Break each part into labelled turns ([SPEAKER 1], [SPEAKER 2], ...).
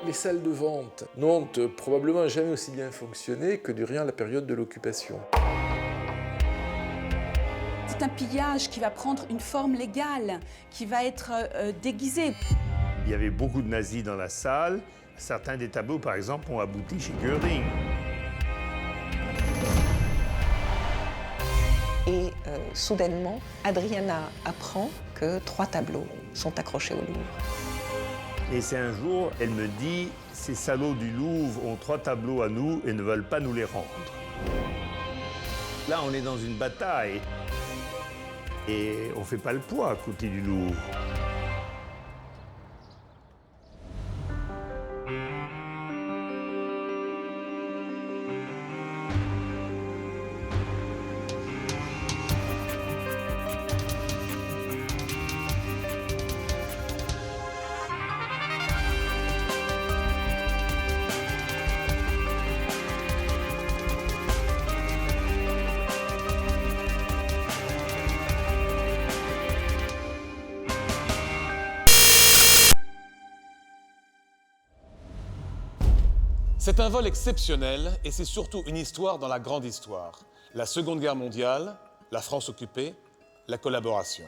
[SPEAKER 1] Les salles de vente n'ont probablement jamais aussi bien fonctionné que durant la période de l'occupation.
[SPEAKER 2] C'est un pillage qui va prendre une forme légale, qui va être déguisé.
[SPEAKER 3] Il y avait beaucoup de nazis dans la salle. Certains des tableaux, par exemple, ont abouti chez Göring.
[SPEAKER 4] Et soudainement, Adriana apprend que 3 tableaux sont accrochés au Louvre.
[SPEAKER 3] Et c'est un jour, elle me dit, ces salauds du Louvre ont 3 tableaux à nous et ne veulent pas nous les rendre. Là, on est dans une bataille. Et on ne fait pas le poids à côté du Louvre.
[SPEAKER 5] C'est un vol exceptionnel et c'est surtout une histoire dans la grande histoire. La Seconde Guerre mondiale, la France occupée, la collaboration.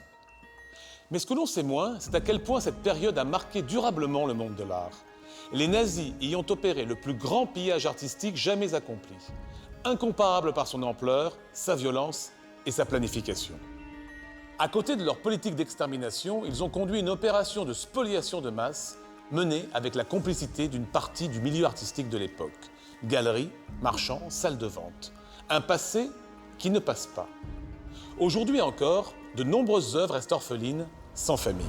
[SPEAKER 5] Mais ce que l'on sait moins, c'est à quel point cette période a marqué durablement le monde de l'art. Les nazis y ont opéré le plus grand pillage artistique jamais accompli. Incomparable par son ampleur, sa violence et sa planification. À côté de leur politique d'extermination, ils ont conduit une opération de spoliation de masse menée avec la complicité d'une partie du milieu artistique de l'époque. Galeries, marchands, salles de vente. Un passé qui ne passe pas. Aujourd'hui encore, de nombreuses œuvres restent orphelines, sans famille.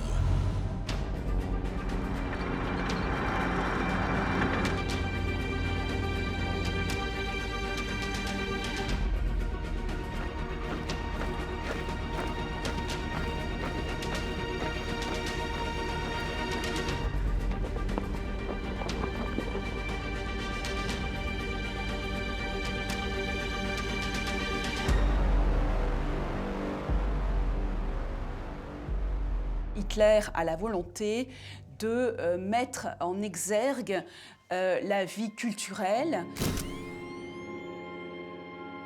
[SPEAKER 2] Hitler a la volonté de mettre en exergue la vie culturelle.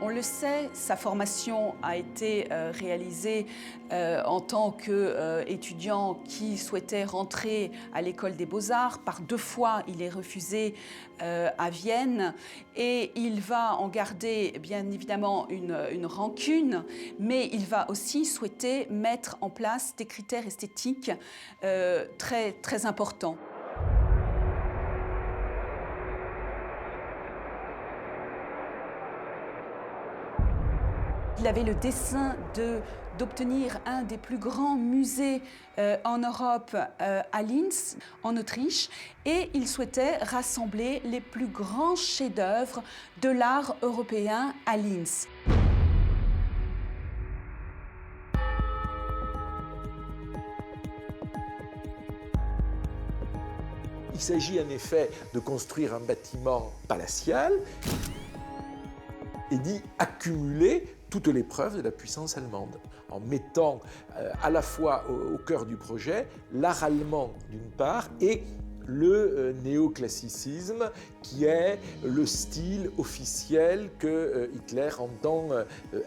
[SPEAKER 2] On le sait, sa formation a été réalisée en tant qu'étudiant qui souhaitait rentrer à l'école des beaux-arts. Par 2 fois, il est refusé à Vienne et il va en garder bien évidemment une rancune, mais il va aussi souhaiter mettre en place des critères esthétiques très, très importants. Il avait le dessein d'obtenir un des plus grands musées en Europe à Linz, en Autriche, et il souhaitait rassembler les plus grands chefs-d'œuvre de l'art européen à Linz.
[SPEAKER 1] Il s'agit en effet de construire un bâtiment palatial et d'y accumuler toutes les preuves de la puissance allemande, en mettant à la fois au cœur du projet l'art allemand d'une part et le néoclassicisme qui est le style officiel que Hitler entend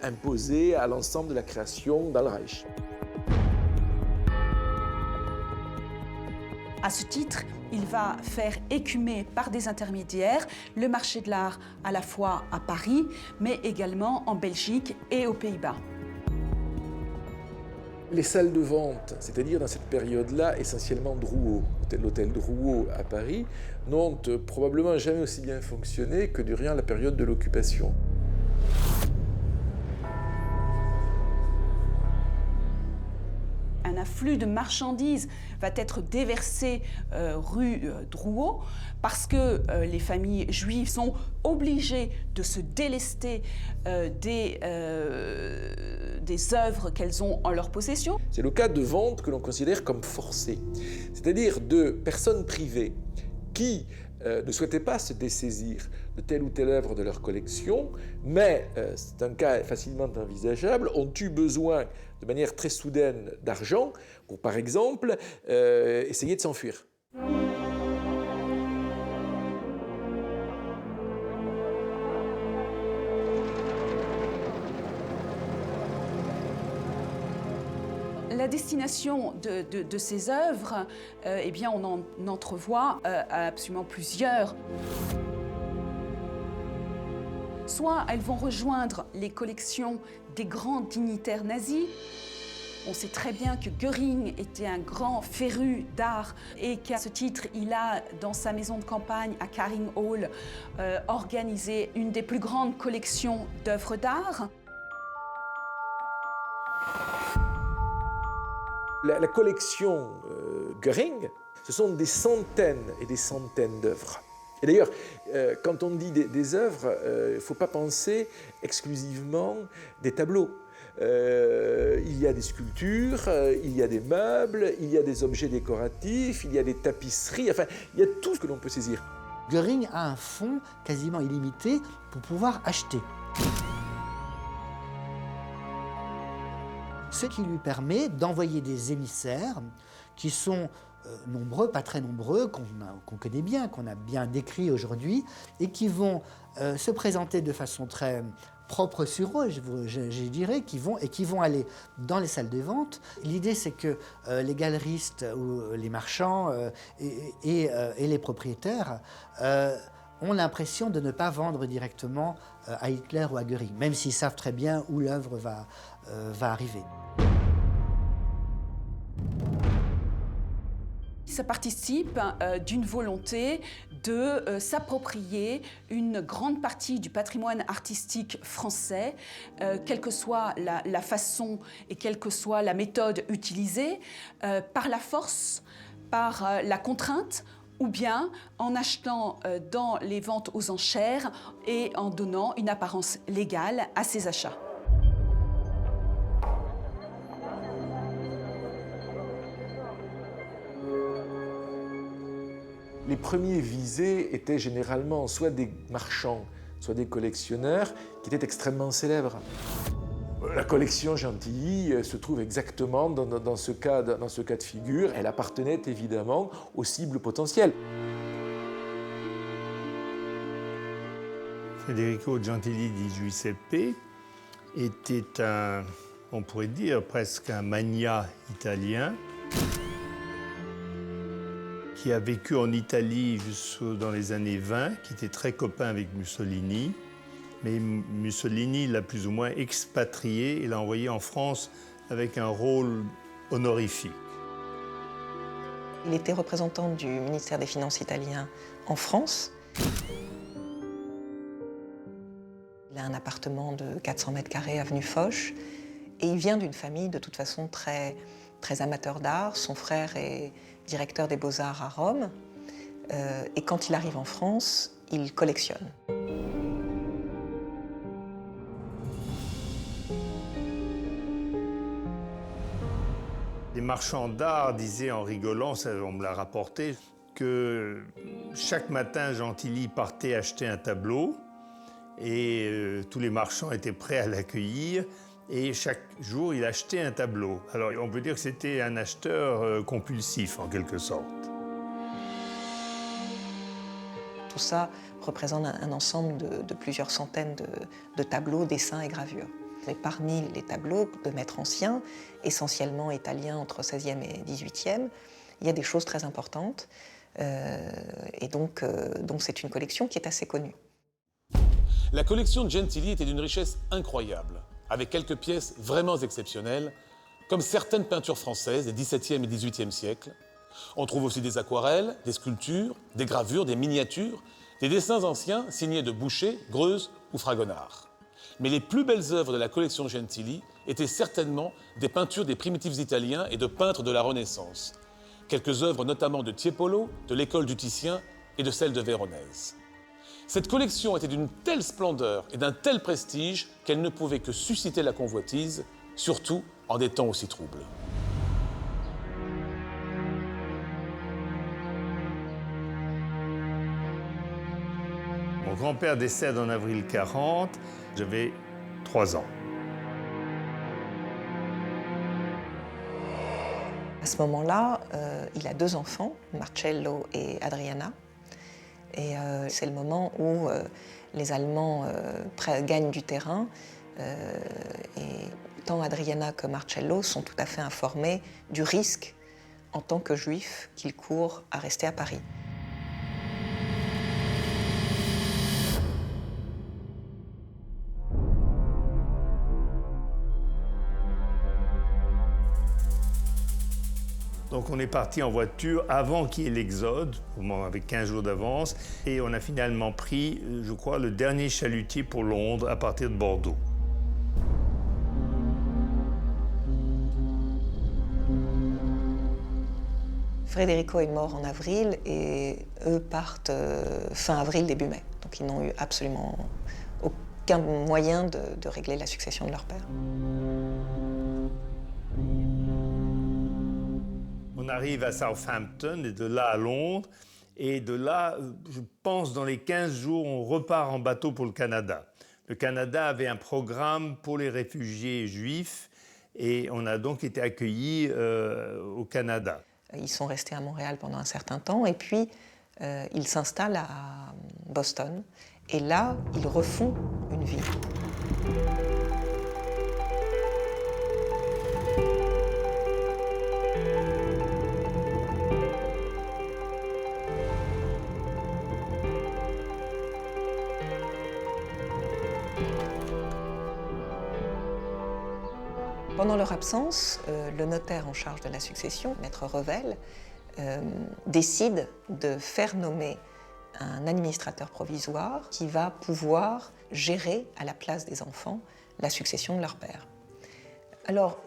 [SPEAKER 1] imposer à l'ensemble de la création dans le Reich.
[SPEAKER 2] À ce titre, il va faire écumer par des intermédiaires le marché de l'art à la fois à Paris, mais également en Belgique et aux Pays-Bas.
[SPEAKER 1] Les salles de vente, c'est-à-dire dans cette période-là, essentiellement Drouot, l'hôtel Drouot à Paris, n'ont probablement jamais aussi bien fonctionné que durant la période de l'occupation.
[SPEAKER 2] Un afflux de marchandises va être déversé rue Drouot parce que les familles juives sont obligées de se délester des œuvres qu'elles ont en leur possession.
[SPEAKER 1] C'est le cas de ventes que l'on considère comme forcées, c'est-à-dire de personnes privées qui ne souhaitaient pas se dessaisir de telle ou telle œuvre de leur collection, mais c'est un cas facilement envisageable, ont eu besoin de manière très soudaine d'argent pour, par exemple, essayer de s'enfuir.
[SPEAKER 2] la destination de ces œuvres, eh bien, on en entrevoit absolument plusieurs. Soit elles vont rejoindre les collections des grands dignitaires nazis. On sait très bien que Göring était un grand féru d'art et qu'à ce titre, il a, dans sa maison de campagne à Caring Hall, organisé une des plus grandes collections d'œuvres d'art.
[SPEAKER 1] La collection Göring, ce sont des centaines et des centaines d'œuvres. Et d'ailleurs, quand on dit des œuvres, il ne faut pas penser exclusivement des tableaux. Il y a des sculptures, il y a des meubles, il y a des objets décoratifs, il y a des tapisseries, enfin, il y a tout ce que l'on peut saisir.
[SPEAKER 6] Göring a un fonds quasiment illimité pour pouvoir acheter. Ce qui lui permet d'envoyer des émissaires qui sont nombreux, pas très nombreux, qu'on connaît bien, qu'on a bien décrit aujourd'hui, et qui vont se présenter de façon très propre sur eux, je dirais, qui vont aller dans les salles de vente. L'idée, c'est que les galeristes ou les marchands et les propriétaires ont l'impression de ne pas vendre directement à Hitler ou à Göring, même s'ils savent très bien où l'œuvre va arriver.
[SPEAKER 2] Ça participe d'une volonté de s'approprier une grande partie du patrimoine artistique français, quelle que soit la façon et quelle que soit la méthode utilisée, par la force, par la contrainte, ou bien en achetant dans les ventes aux enchères et en donnant une apparence légale à ces achats.
[SPEAKER 1] Les premiers visés étaient généralement soit des marchands, soit des collectionneurs qui étaient extrêmement célèbres. La collection Gentilly se trouve exactement dans ce cas de figure. Elle appartenait évidemment aux cibles potentielles.
[SPEAKER 3] Federico Gentilly di Giuseppe était on pourrait dire presque un magnat italien qui a vécu en Italie dans les années 20, qui était très copain avec Mussolini. Mais Mussolini l'a plus ou moins expatrié et l'a envoyé en France avec un rôle honorifique.
[SPEAKER 4] Il était représentant du ministère des Finances italien en France. Il a un appartement de 400 mètres carrés avenue Foch et il vient d'une famille de toute façon très amateur d'art. Son frère est directeur des Beaux-Arts à Rome et quand il arrive en France, il collectionne.
[SPEAKER 3] Les marchands d'art disaient en rigolant, on me l'a rapporté, que chaque matin, Gentilly partait acheter un tableau et tous les marchands étaient prêts à l'accueillir et chaque jour, il achetait un tableau. Alors, on peut dire que c'était un acheteur compulsif, en quelque sorte.
[SPEAKER 4] Tout ça représente un ensemble de plusieurs centaines de tableaux, dessins et gravures. Et parmi les tableaux de maîtres anciens, essentiellement italiens entre 16e et 18e, il y a des choses très importantes. Et donc c'est une collection qui est assez connue.
[SPEAKER 5] La collection de Gentilly était d'une richesse incroyable, avec quelques pièces vraiment exceptionnelles, comme certaines peintures françaises des XVIIe et XVIIIe siècles. On trouve aussi des aquarelles, des sculptures, des gravures, des miniatures, des dessins anciens signés de Boucher, Greuze ou Fragonard. Mais les plus belles œuvres de la collection Gentilly étaient certainement des peintures des primitifs italiens et de peintres de la Renaissance. Quelques œuvres notamment de Tiepolo, de l'école du Titien et de celle de Véronèse. Cette collection était d'une telle splendeur et d'un tel prestige qu'elle ne pouvait que susciter la convoitise, surtout en des temps aussi troubles.
[SPEAKER 3] Mon grand-père décède en avril 40, j'avais 3 ans.
[SPEAKER 4] À ce moment-là, il a 2 enfants, Marcello et Adriana. Et c'est le moment où les Allemands gagnent du terrain et tant Adriana que Marcello sont tout à fait informés du risque en tant que juifs qu'ils courent à rester à Paris.
[SPEAKER 3] Donc on est parti en voiture avant qu'il y ait l'exode, avec 15 jours d'avance, et on a finalement pris, je crois, le dernier chalutier pour Londres à partir de Bordeaux.
[SPEAKER 4] Federico est mort en avril et eux partent fin avril, début mai. Donc ils n'ont eu absolument aucun moyen de régler la succession de leur père.
[SPEAKER 3] On arrive à Southampton et de là à Londres. Et de là, je pense, dans les 15 jours, on repart en bateau pour le Canada. Le Canada avait un programme pour les réfugiés juifs et on a donc été accueillis au Canada.
[SPEAKER 4] Ils sont restés à Montréal pendant un certain temps et puis ils s'installent à Boston. Et là, ils refont une vie. Pendant leur absence, le notaire en charge de la succession, Maître Revel, décide de faire nommer un administrateur provisoire qui va pouvoir gérer à la place des enfants la succession de leur père. Alors,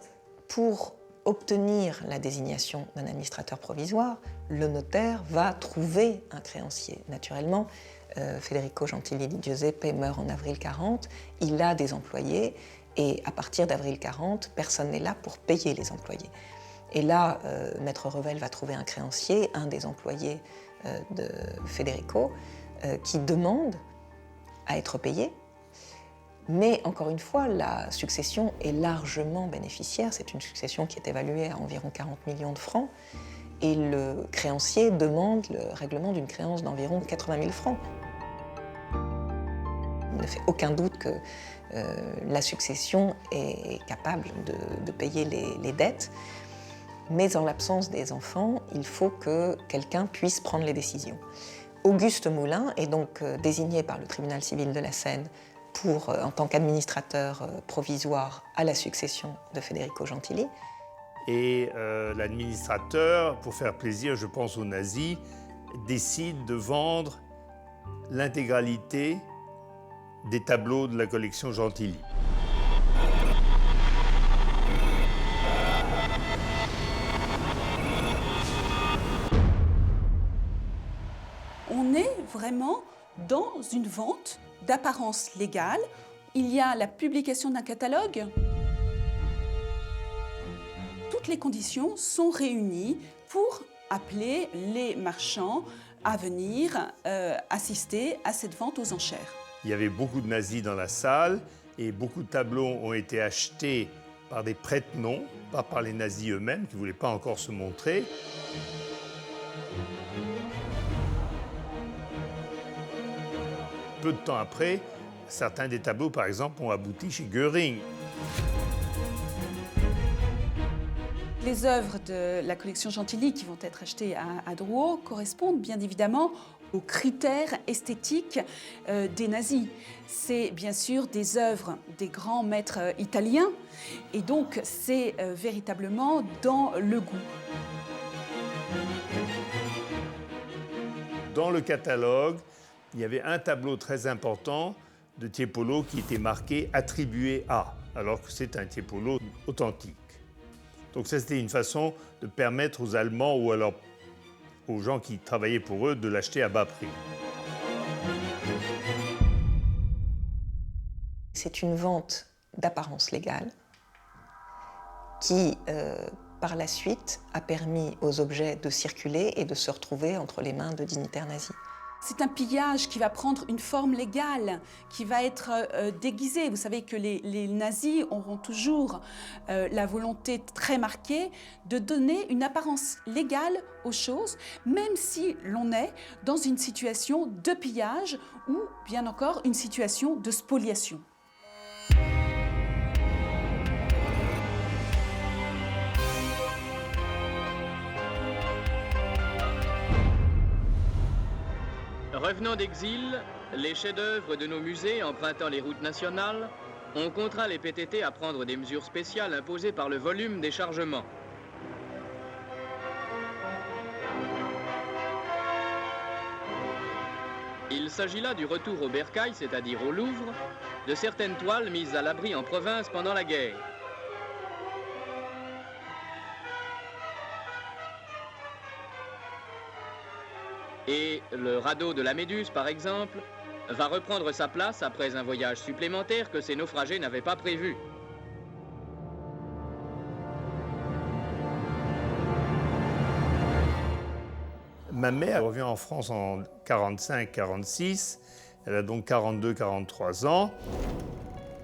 [SPEAKER 4] pour obtenir la désignation d'un administrateur provisoire, le notaire va trouver un créancier. Naturellement, Federico Gentili di Giuseppe meurt en avril 40, il a des employés, et à partir d'avril 40, personne n'est là pour payer les employés. Et là, Maître Revel va trouver un créancier, un des employés de Federico, qui demande à être payé. Mais encore une fois, la succession est largement bénéficiaire. C'est une succession qui est évaluée à environ 40 millions de francs. Et le créancier demande le règlement d'une créance d'environ 80 000 francs. Il ne fait aucun doute que la succession est capable de payer les dettes. Mais en l'absence des enfants, il faut que quelqu'un puisse prendre les décisions. Auguste Moulin est donc désigné par le tribunal civil de la Seine en tant qu'administrateur provisoire à la succession de Federico Gentili.
[SPEAKER 3] Et l'administrateur, pour faire plaisir, je pense aux nazis, décide de vendre l'intégralité des tableaux de la collection Gentili.
[SPEAKER 2] On est vraiment dans une vente d'apparence légale. Il y a la publication d'un catalogue. Toutes les conditions sont réunies pour appeler les marchands à venir assister à cette vente aux enchères.
[SPEAKER 3] Il y avait beaucoup de nazis dans la salle et beaucoup de tableaux ont été achetés par des prête-noms, pas par les nazis eux-mêmes qui ne voulaient pas encore se montrer. Peu de temps après, certains des tableaux, par exemple, ont abouti chez Göring.
[SPEAKER 2] Les œuvres de la collection Gentili qui vont être achetées à Drouot correspondent bien évidemment aux critères esthétiques des nazis. C'est bien sûr des œuvres des grands maîtres italiens et donc c'est véritablement dans le goût.
[SPEAKER 3] Dans le catalogue, il y avait un tableau très important de Tiepolo qui était marqué « attribué à », alors que c'est un Tiepolo authentique. Donc ça, c'était une façon de permettre aux Allemands ou alors aux gens qui travaillaient pour eux de l'acheter à bas prix.
[SPEAKER 4] C'est une vente d'apparence légale qui, par la suite, a permis aux objets de circuler et de se retrouver entre les mains de dignitaires nazis.
[SPEAKER 2] C'est un pillage qui va prendre une forme légale, qui va être déguisé. Vous savez que les nazis auront toujours la volonté très marquée de donner une apparence légale aux choses, même si l'on est dans une situation de pillage ou bien encore une situation de spoliation.
[SPEAKER 7] Revenant d'exil, les chefs-d'œuvre de nos musées, empruntant les routes nationales, ont contraint les PTT à prendre des mesures spéciales imposées par le volume des chargements. Il s'agit là du retour au bercail, c'est-à-dire au Louvre, de certaines toiles mises à l'abri en province pendant la guerre. Et le radeau de la Méduse, par exemple, va reprendre sa place après un voyage supplémentaire que ces naufragés n'avaient pas prévu.
[SPEAKER 3] Ma mère revient en France en 45-46, elle a donc 42-43 ans,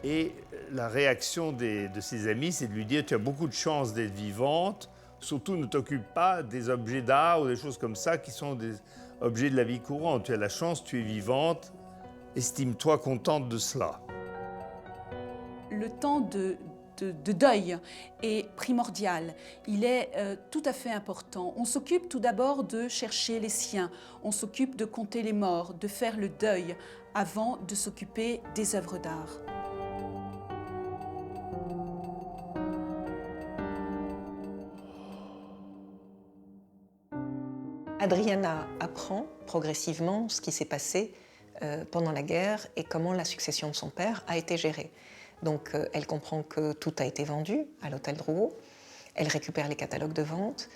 [SPEAKER 3] et la réaction de ses amis, c'est de lui dire « tu as beaucoup de chance d'être vivante, surtout ne t'occupe pas des objets d'art ou des choses comme ça qui sont des objets de la vie courante. Tu as la chance, tu es vivante, estime-toi contente de cela. »
[SPEAKER 2] Le temps de deuil est primordial, il est tout à fait important. On s'occupe tout d'abord de chercher les siens, on s'occupe de compter les morts, de faire le deuil avant de s'occuper des œuvres d'art.
[SPEAKER 4] Adriana apprend progressivement ce qui s'est passé pendant la guerre et comment la succession de son père a été gérée. Donc elle comprend que tout a été vendu à l'hôtel Drouot, elle récupère les catalogues de vente,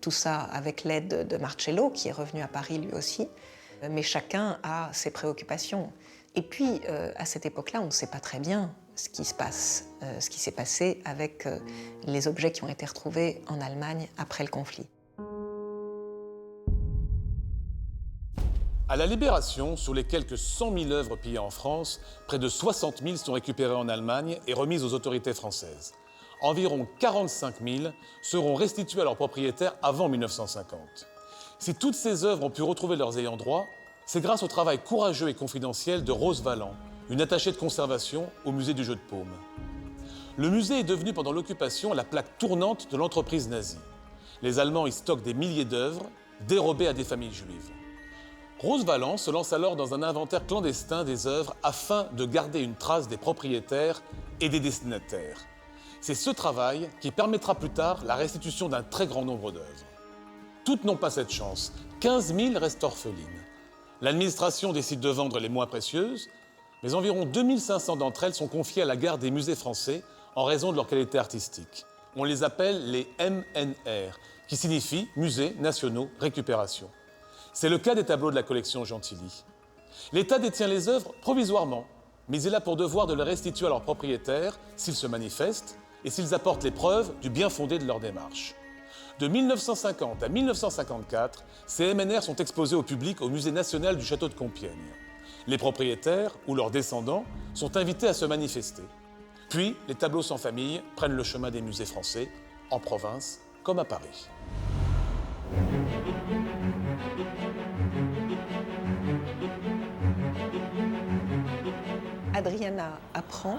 [SPEAKER 4] tout ça avec l'aide de Marcello qui est revenu à Paris lui aussi, mais chacun a ses préoccupations. Et puis à cette époque-là, on ne sait pas très bien ce qui se passe, ce qui s'est passé avec les objets qui ont été retrouvés en Allemagne après le conflit.
[SPEAKER 5] À la Libération, sur les quelques 100 000 œuvres pillées en France, près de 60 000 sont récupérées en Allemagne et remises aux autorités françaises. Environ 45 000 seront restituées à leurs propriétaires avant 1950. Si toutes ces œuvres ont pu retrouver leurs ayants droit, c'est grâce au travail courageux et confidentiel de Rose Valland, une attachée de conservation au musée du Jeu de Paume. Le musée est devenu pendant l'occupation la plaque tournante de l'entreprise nazie. Les Allemands y stockent des milliers d'œuvres dérobées à des familles juives. Rose Valland se lance alors dans un inventaire clandestin des œuvres afin de garder une trace des propriétaires et des destinataires. C'est ce travail qui permettra plus tard la restitution d'un très grand nombre d'œuvres. Toutes n'ont pas cette chance, 15 000 restent orphelines. L'administration décide de vendre les moins précieuses, mais environ 2500 d'entre elles sont confiées à la garde des musées français en raison de leur qualité artistique. On les appelle les MNR, qui signifie Musées Nationaux Récupération. C'est le cas des tableaux de la collection Gentilly. L'État détient les œuvres provisoirement, mais il a pour devoir de les restituer à leurs propriétaires s'ils se manifestent et s'ils apportent les preuves du bien fondé de leur démarche. De 1950 à 1954, ces MNR sont exposés au public au Musée national du château de Compiègne. Les propriétaires ou leurs descendants sont invités à se manifester. Puis, les tableaux sans famille prennent le chemin des musées français, en province comme à Paris.
[SPEAKER 4] Adriana apprend,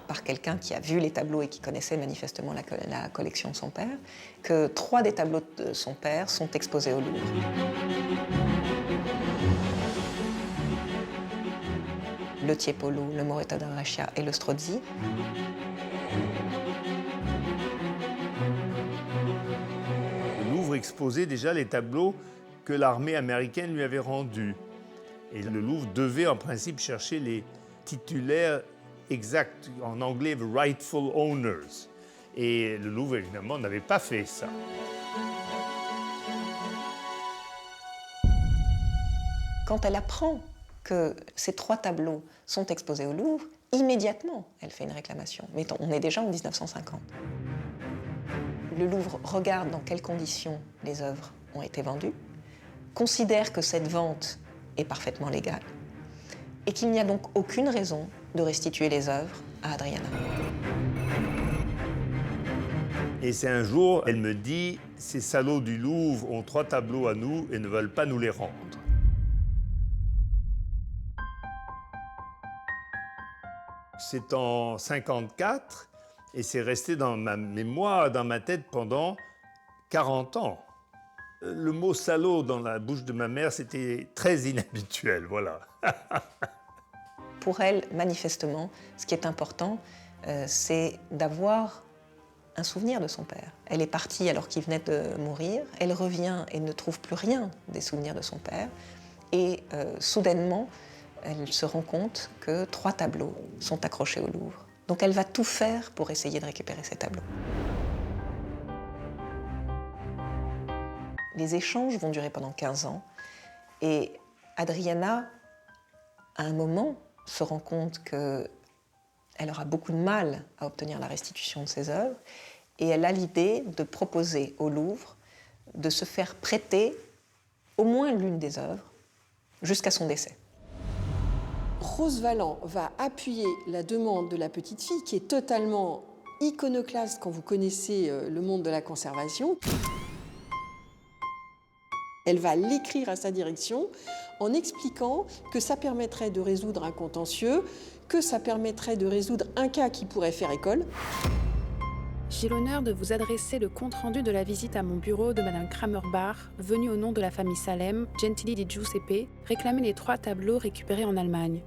[SPEAKER 4] par quelqu'un qui a vu les tableaux et qui connaissait manifestement la collection de son père, que 3 des tableaux de son père sont exposés au Louvre. Le Tiepolo, le Moretta da Brescia et le Strozzi.
[SPEAKER 3] Le Louvre exposait déjà les tableaux que l'armée américaine lui avait rendus. Et le Louvre devait en principe chercher les titulaires exacts, en anglais, the rightful owners. Et le Louvre, évidemment, n'avait pas fait ça.
[SPEAKER 4] Quand elle apprend que ces 3 tableaux sont exposés au Louvre, immédiatement, elle fait une réclamation. Mais on est déjà en 1950. Le Louvre regarde dans quelles conditions les œuvres ont été vendues, considère que cette vente est parfaitement légale et qu'il n'y a donc aucune raison de restituer les œuvres à Adriana.
[SPEAKER 3] Et c'est un jour, elle me dit, ces salauds du Louvre ont 3 tableaux à nous et ne veulent pas nous les rendre. C'est en 54 et c'est resté dans ma mémoire, dans ma tête pendant 40 ans. Le mot salaud dans la bouche de ma mère, c'était très inhabituel, voilà.
[SPEAKER 4] Pour elle, manifestement, ce qui est important, c'est d'avoir un souvenir de son père. Elle est partie alors qu'il venait de mourir, elle revient et ne trouve plus rien des souvenirs de son père, et soudainement, elle se rend compte que 3 tableaux sont accrochés au Louvre. Donc elle va tout faire pour essayer de récupérer ces tableaux. Les échanges vont durer pendant 15 ans, et Adriana, à un moment, se rend compte qu'elle aura beaucoup de mal à obtenir la restitution de ses œuvres, et elle a l'idée de proposer au Louvre de se faire prêter au moins l'une des œuvres jusqu'à son décès.
[SPEAKER 8] Rose Valland va appuyer la demande de la petite fille, qui est totalement iconoclaste quand vous connaissez le monde de la conservation. Elle va l'écrire à sa direction en expliquant que ça permettrait de résoudre un contentieux, que ça permettrait de résoudre un cas qui pourrait faire école.
[SPEAKER 9] J'ai l'honneur de vous adresser le compte-rendu de la visite à mon bureau de Madame Kramer-Bach, venue au nom de la famille Salem, Gentili di Giuseppe, réclamer les 3 tableaux récupérés en Allemagne.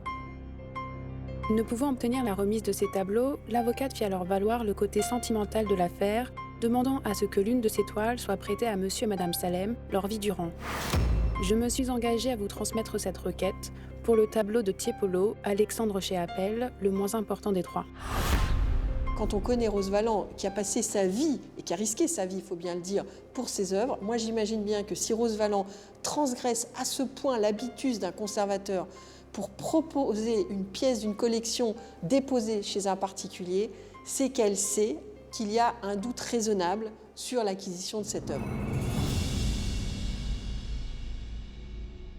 [SPEAKER 9] Ne pouvant obtenir la remise de ces tableaux, l'avocate fit alors valoir le côté sentimental de l'affaire, demandant à ce que l'une de ces toiles soit prêtée à monsieur et madame Salem leur vie durant. Je me suis engagée à vous transmettre cette requête pour le tableau de Tiepolo, Alexandre chez Appel, le moins important des 3.
[SPEAKER 8] Quand on connaît Rose Valland, qui a passé sa vie, et qui a risqué sa vie, il faut bien le dire, pour ses œuvres, moi j'imagine bien que si Rose Valland transgresse à ce point l'habitus d'un conservateur pour proposer une pièce d'une collection déposée chez un particulier, c'est qu'elle sait qu'il y a un doute raisonnable sur l'acquisition de cette œuvre.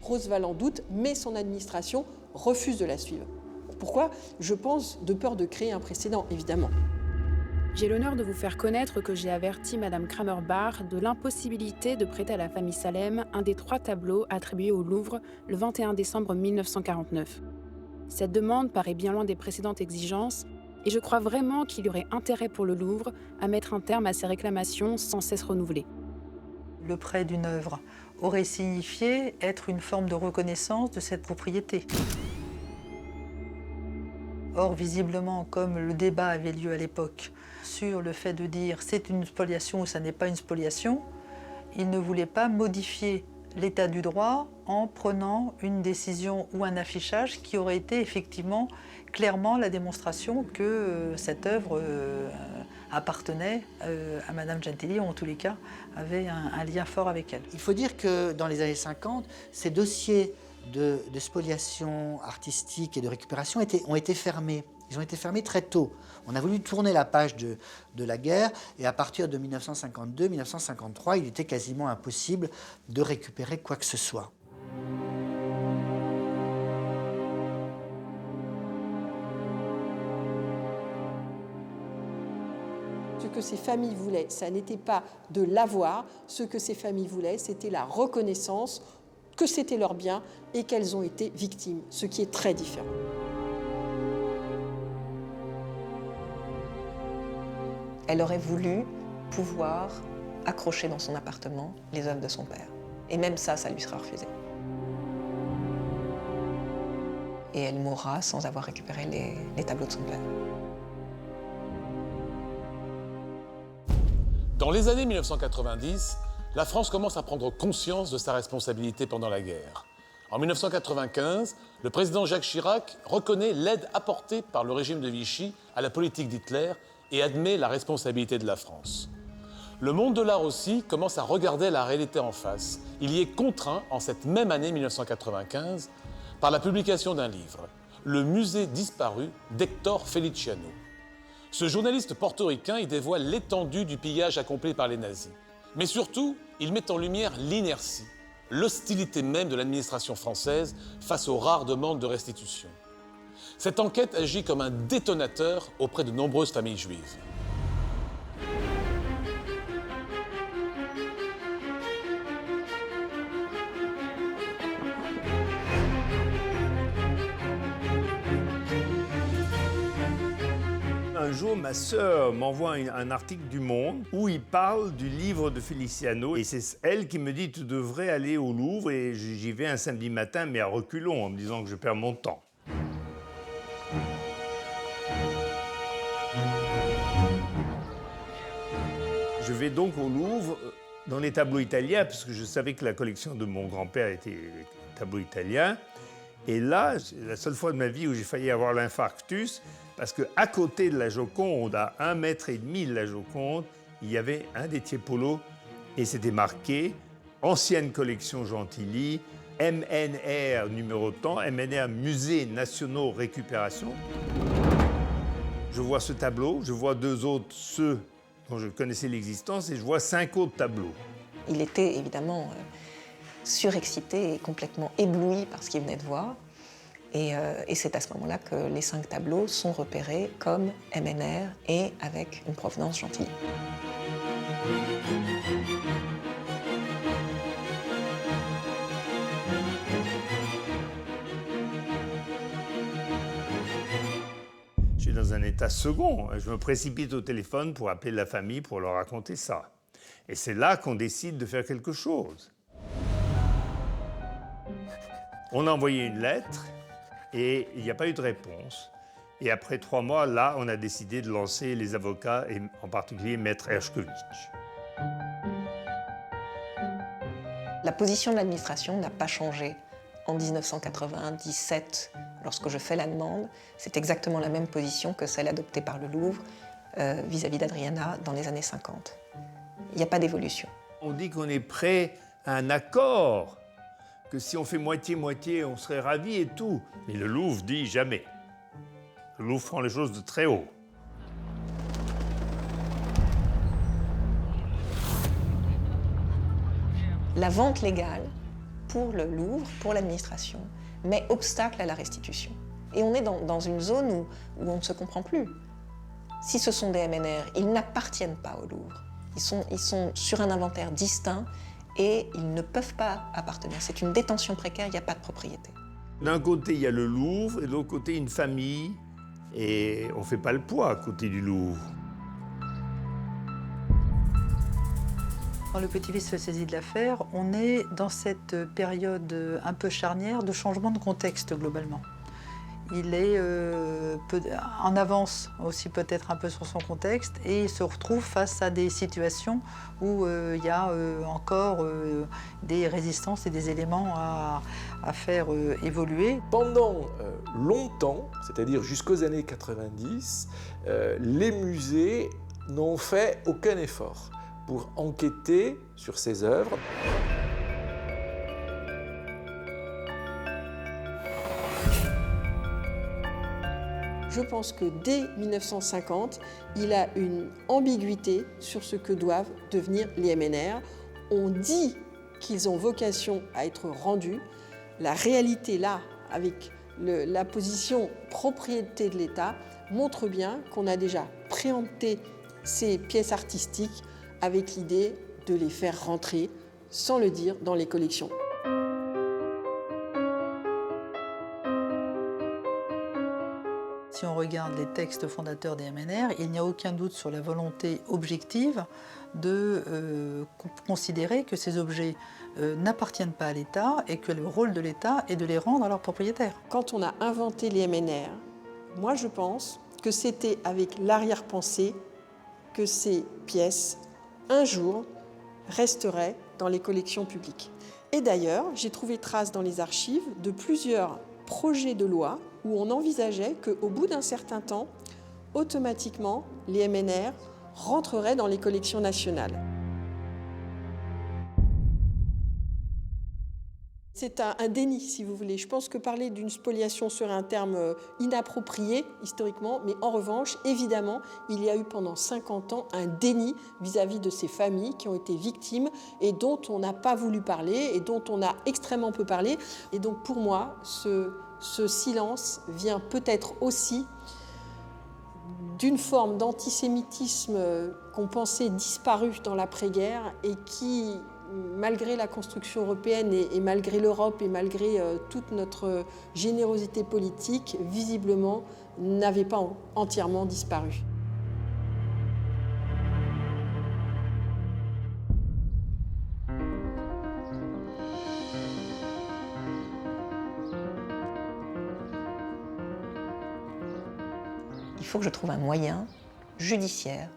[SPEAKER 8] Rose Valland doute, mais son administration refuse de la suivre. Pourquoi ? Je pense de peur de créer un précédent, évidemment.
[SPEAKER 9] J'ai l'honneur de vous faire connaître que j'ai averti Madame Kramer-Bach de l'impossibilité de prêter à la famille Salem un des 3 tableaux attribués au Louvre le 21 décembre 1949. Cette demande paraît bien loin des précédentes exigences, et je crois vraiment qu'il y aurait intérêt pour le Louvre à mettre un terme à ces réclamations sans cesse renouvelées.
[SPEAKER 10] Le prêt d'une œuvre aurait signifié être une forme de reconnaissance de cette propriété. Or, visiblement, comme le débat avait lieu à l'époque sur le fait de dire c'est une spoliation ou ça n'est pas une spoliation, il ne voulait pas modifier l'état du droit en prenant une décision ou un affichage qui aurait été effectivement clairement la démonstration que cette œuvre appartenait à Madame Gentili, ou en tous les cas avait un lien fort avec elle.
[SPEAKER 6] Il faut dire que dans les années 50, ces dossiers de spoliation artistique et de récupération ont été fermés. Ils ont été fermés très tôt. On a voulu tourner la page de la guerre, et à partir de 1952-1953, il était quasiment impossible de récupérer quoi que ce soit.
[SPEAKER 8] Ce que ces familles voulaient, ça n'était pas de l'avoir. Ce que ces familles voulaient, c'était la reconnaissance que c'était leur bien et qu'elles ont été victimes, ce qui est très différent.
[SPEAKER 4] Elle aurait voulu pouvoir accrocher dans son appartement les œuvres de son père. Et même ça, ça lui sera refusé. Et elle mourra sans avoir récupéré les tableaux de son père.
[SPEAKER 5] Dans les années 1990, la France commence à prendre conscience de sa responsabilité pendant la guerre. En 1995, le président Jacques Chirac reconnaît l'aide apportée par le régime de Vichy à la politique d'Hitler et admet la responsabilité de la France. Le monde de l'art aussi commence à regarder la réalité en face. Il y est contraint, en cette même année 1995, par la publication d'un livre, Le musée disparu d'Hector Feliciano. Ce journaliste portoricain y dévoile l'étendue du pillage accompli par les nazis. Mais surtout, il met en lumière l'inertie, l'hostilité même de l'administration française face aux rares demandes de restitution. Cette enquête agit comme un détonateur auprès de nombreuses familles juives.
[SPEAKER 3] Un jour, ma sœur m'envoie un article du Monde où il parle du livre de Feliciano. Et c'est elle qui me dit « Tu devrais aller au Louvre ». Et j'y vais un samedi matin, mais à reculons, en me disant que je perds mon temps. Je vais donc au Louvre dans les tableaux italiens, parce que je savais que la collection de mon grand-père était des tableaux italiens. Et là, c'est la seule fois de ma vie où j'ai failli avoir l'infarctus, parce qu'à côté de la Joconde, à 1,5 mètre de la Joconde, il y avait un des Tiepolo, et c'était marqué « Ancienne collection Gentilly, MNR numéro tant, MNR Musées Nationaux Récupération ». Je vois ce tableau, je vois 2 autres, ceux dont je connaissais l'existence, et je vois 5 autres tableaux.
[SPEAKER 4] Il était évidemment surexcité et complètement ébloui par ce qu'il venait de voir. Et c'est à ce moment-là que les 5 tableaux sont repérés comme MNR et avec une provenance Gentilly.
[SPEAKER 3] Je suis dans un état second. Je me précipite au téléphone pour appeler la famille pour leur raconter ça. Et c'est là qu'on décide de faire quelque chose. On a envoyé une lettre et il n'y a pas eu de réponse. Et après 3 mois, là, on a décidé de lancer les avocats, et en particulier Maître Hershkovitch.
[SPEAKER 4] La position de l'administration n'a pas changé en 1997, lorsque je fais la demande. C'est exactement la même position que celle adoptée par le Louvre vis-à-vis d'Adriana dans les années 50. Il n'y a pas d'évolution.
[SPEAKER 3] On dit qu'on est prêt à un accord, que si on fait moitié-moitié, on serait ravis et tout. Mais le Louvre dit jamais. Le Louvre prend les choses de très haut.
[SPEAKER 4] La vente légale, pour le Louvre, pour l'administration, met obstacle à la restitution. Et on est dans une zone où on ne se comprend plus. Si ce sont des MNR, ils n'appartiennent pas au Louvre. Ils sont sur un inventaire distinct et ils ne peuvent pas appartenir. C'est une détention précaire, il n'y a pas de propriété.
[SPEAKER 3] D'un côté, il y a le Louvre, et de l'autre côté, une famille. Et on ne fait pas le poids à côté du Louvre.
[SPEAKER 10] Quand le petit-fils se saisit de l'affaire, on est dans cette période un peu charnière de changement de contexte globalement. Il est en avance aussi peut-être un peu sur son contexte et il se retrouve face à des situations où il y a encore des résistances et des éléments à faire évoluer.
[SPEAKER 1] Pendant longtemps, c'est-à-dire jusqu'aux années 90, les musées n'ont fait aucun effort pour enquêter sur ces œuvres.
[SPEAKER 8] Je pense que dès 1950, il a une ambiguïté sur ce que doivent devenir les MNR. On dit qu'ils ont vocation à être rendus. La réalité, là, avec la position propriété de l'État, montre bien qu'on a déjà préempté ces pièces artistiques avec l'idée de les faire rentrer, sans le dire, dans les collections.
[SPEAKER 10] Si on regarde les textes fondateurs des MNR, il n'y a aucun doute sur la volonté objective de considérer que ces objets n'appartiennent pas à l'État et que le rôle de l'État est de les rendre à leurs propriétaires.
[SPEAKER 8] Quand on a inventé les MNR, moi je pense que c'était avec l'arrière-pensée que ces pièces, un jour, resteraient dans les collections publiques. Et d'ailleurs, j'ai trouvé trace dans les archives de plusieurs projets de loi où on envisageait qu'au bout d'un certain temps, automatiquement, les MNR rentreraient dans les collections nationales. C'est un déni, si vous voulez. Je pense que parler d'une spoliation serait un terme inapproprié, historiquement, mais en revanche, évidemment, il y a eu pendant 50 ans un déni vis-à-vis de ces familles qui ont été victimes et dont on n'a pas voulu parler et dont on a extrêmement peu parlé. Et donc, pour moi, ce silence vient peut-être aussi d'une forme d'antisémitisme qu'on pensait disparu dans l'après-guerre et qui, malgré la construction européenne et malgré l'Europe et malgré toute notre générosité politique, visiblement n'avait pas entièrement disparu.
[SPEAKER 4] faut que je trouve un moyen judiciaire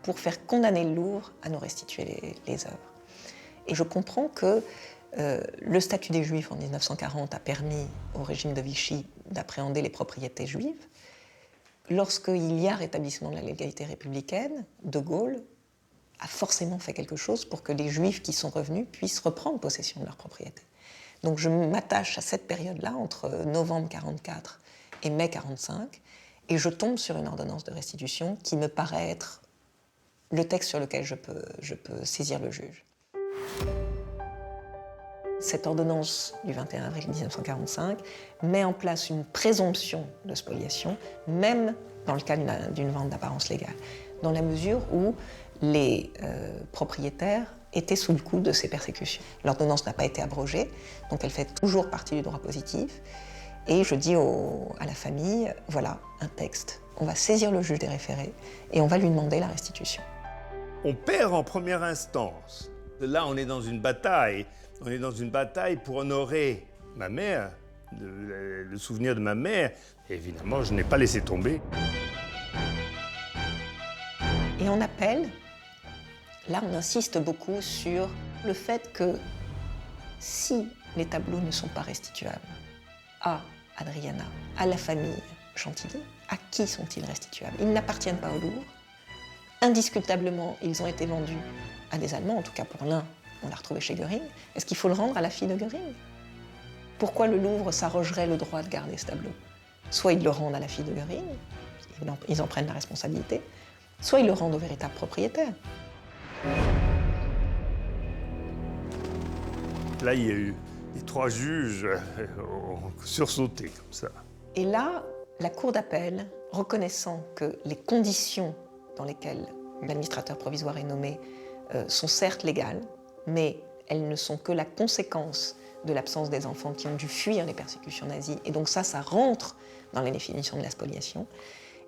[SPEAKER 4] pour faire condamner le Louvre à nous restituer les œuvres. Et je comprends que le statut des Juifs en 1940 a permis au régime de Vichy d'appréhender les propriétés juives. Lorsqu'il y a rétablissement de la légalité républicaine, De Gaulle a forcément fait quelque chose pour que les Juifs qui sont revenus puissent reprendre possession de leurs propriétés. Donc je m'attache à cette période-là, entre novembre 1944 et mai 1945, et je tombe sur une ordonnance de restitution qui me paraît être le texte sur lequel je peux saisir le juge. Cette ordonnance du 21 avril 1945 met en place une présomption de spoliation, même dans le cas d'une vente d'apparence légale, dans la mesure où les propriétaires étaient sous le coup de ces persécutions. L'ordonnance n'a pas été abrogée, donc elle fait toujours partie du droit positif. Et je dis à la famille, voilà un texte, on va saisir le juge des référés et on va lui demander la restitution.
[SPEAKER 3] On perd en première instance. Là, on est dans une bataille. On est dans une bataille pour honorer ma mère, le souvenir de ma mère. Et évidemment, je n'ai pas laissé tomber.
[SPEAKER 4] Et en appel, là, on insiste beaucoup sur le fait que si les tableaux ne sont pas restituables à Adriana, à la famille Chantilly, à qui sont-ils restituables? Ils n'appartiennent pas au Louvre. Indiscutablement, ils ont été vendus à des Allemands, en tout cas pour l'un, on l'a retrouvé chez Göring. Est-ce qu'il faut le rendre à la fille de Göring? Pourquoi le Louvre s'arrogerait le droit de garder ce tableau? Soit ils le rendent à la fille de Göring, ils en prennent la responsabilité, soit ils le rendent au véritable propriétaire.
[SPEAKER 3] Là, il y a eu les 3 juges ont sursauté comme ça.
[SPEAKER 4] Et là, la Cour d'appel, reconnaissant que les conditions dans lesquelles l'administrateur provisoire est nommé sont certes légales, mais elles ne sont que la conséquence de l'absence des enfants qui ont dû fuir les persécutions nazies. Et donc ça rentre dans les définitions de la spoliation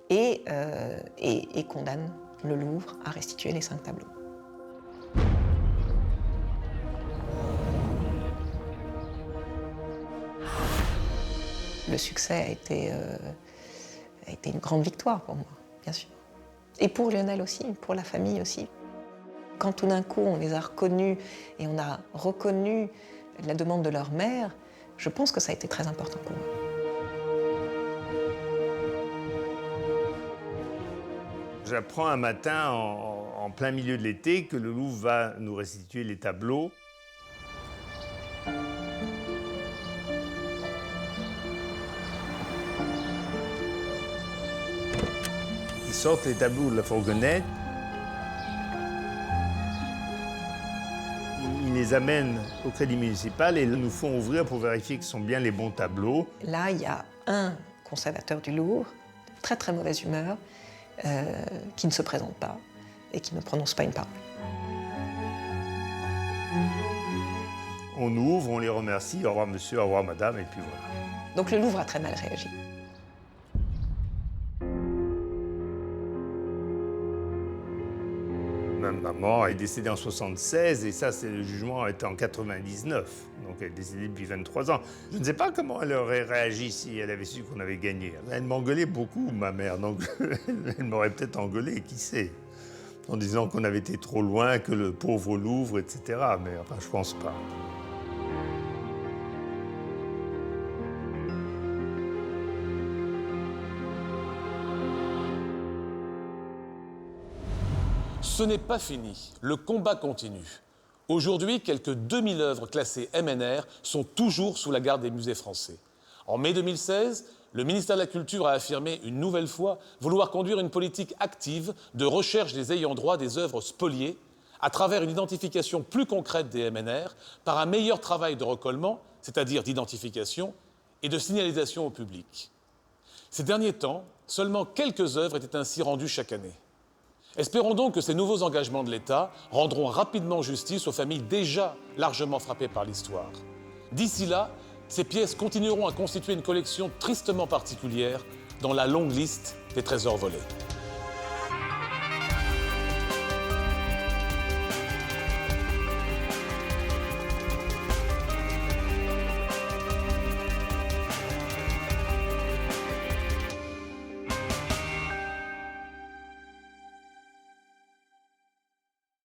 [SPEAKER 4] et condamne le Louvre à restituer les 5 tableaux. Le succès a été une grande victoire pour moi, bien sûr. Et pour Lionel aussi, pour la famille aussi. Quand tout d'un coup on les a reconnus et on a reconnu la demande de leur mère, je pense que ça a été très important pour eux.
[SPEAKER 3] J'apprends un matin, en plein milieu de l'été, que le Louvre va nous restituer les tableaux. Ils sortent les tableaux de la fourgonnette. Ils les amènent au crédit municipal et nous font ouvrir pour vérifier que ce sont bien les bons tableaux.
[SPEAKER 4] Là, il y a un conservateur du Louvre, très très mauvaise humeur, qui ne se présente pas et qui ne prononce pas une parole.
[SPEAKER 3] On ouvre, on les remercie, au revoir monsieur, au revoir madame, et puis voilà.
[SPEAKER 4] Donc le Louvre a très mal réagi.
[SPEAKER 3] Ma maman est décédée en 1976 et ça, le jugement était en 1999. Donc elle est décédée depuis 23 ans. Je ne sais pas comment elle aurait réagi si elle avait su qu'on avait gagné. Elle m'engueulait beaucoup, ma mère, donc elle m'aurait peut-être engueulé, qui sait, en disant qu'on avait été trop loin, que le pauvre Louvre, etc. Mais enfin, je pense pas.
[SPEAKER 5] Ce n'est pas fini, le combat continue. Aujourd'hui, quelques 2000 œuvres classées MNR sont toujours sous la garde des musées français. En mai 2016, le ministère de la Culture a affirmé une nouvelle fois vouloir conduire une politique active de recherche des ayants droit des œuvres spoliées à travers une identification plus concrète des MNR par un meilleur travail de recollement, c'est-à-dire d'identification et de signalisation au public. Ces derniers temps, seulement quelques œuvres étaient ainsi rendues chaque année. Espérons donc que ces nouveaux engagements de l'État rendront rapidement justice aux familles déjà largement frappées par l'histoire. D'ici là, ces pièces continueront à constituer une collection tristement particulière dans la longue liste des trésors volés.